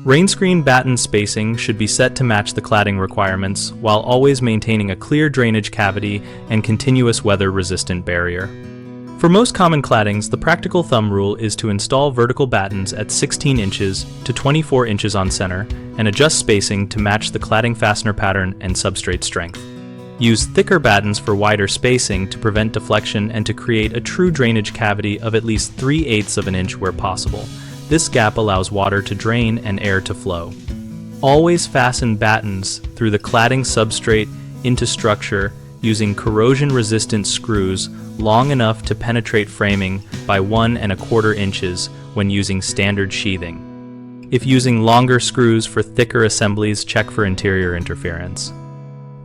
Rainscreen batten spacing should be set to match the cladding requirements while always maintaining a clear drainage cavity and continuous weather-resistant barrier. For most common claddings, the practical thumb rule is to install vertical battens at 16 inches to 24 inches on center and adjust spacing to match the cladding fastener pattern and substrate strength. Use thicker battens for wider spacing to prevent deflection and to create a true drainage cavity of at least 3/8 of an inch where possible. This gap allows water to drain and air to flow. Always fasten battens through the cladding substrate into structure using corrosion-resistant screws long enough to penetrate framing by 1¼ inches when using standard sheathing. If using longer screws for thicker assemblies, check for interior interference.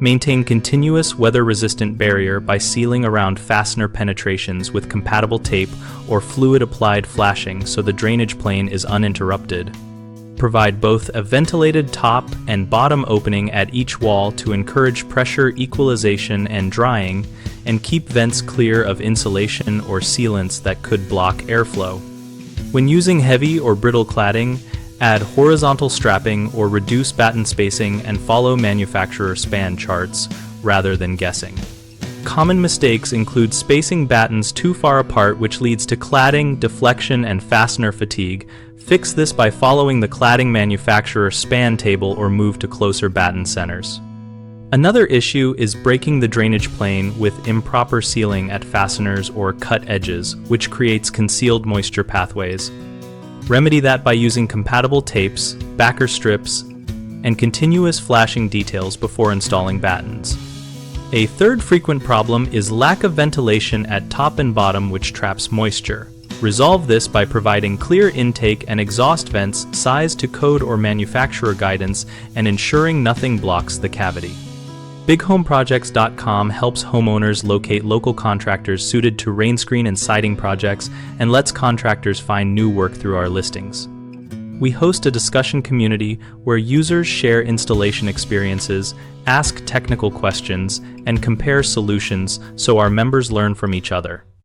Maintain continuous weather-resistant barrier by sealing around fastener penetrations with compatible tape or fluid-applied flashing so the drainage plane is uninterrupted. Provide both a ventilated top and bottom opening at each wall to encourage pressure equalization and drying, and keep vents clear of insulation or sealants that could block airflow. When using heavy or brittle cladding, add horizontal strapping or reduce batten spacing and follow manufacturer span charts rather than guessing. Common mistakes include spacing battens too far apart, which leads to cladding, deflection, and fastener fatigue. Fix this by following the cladding manufacturer span table or move to closer batten centers. Another issue is breaking the drainage plane with improper sealing at fasteners or cut edges, which creates concealed moisture pathways. Remedy that by using compatible tapes, backer strips, and continuous flashing details before installing battens. A third frequent problem is lack of ventilation at top and bottom, which traps moisture. Resolve this by providing clear intake and exhaust vents sized to code or manufacturer guidance and ensuring nothing blocks the cavity. BigHomeProjects.com helps homeowners locate local contractors suited to rainscreen and siding projects and lets contractors find new work through our listings. We host a discussion community where users share installation experiences, ask technical questions, and compare solutions so our members learn from each other.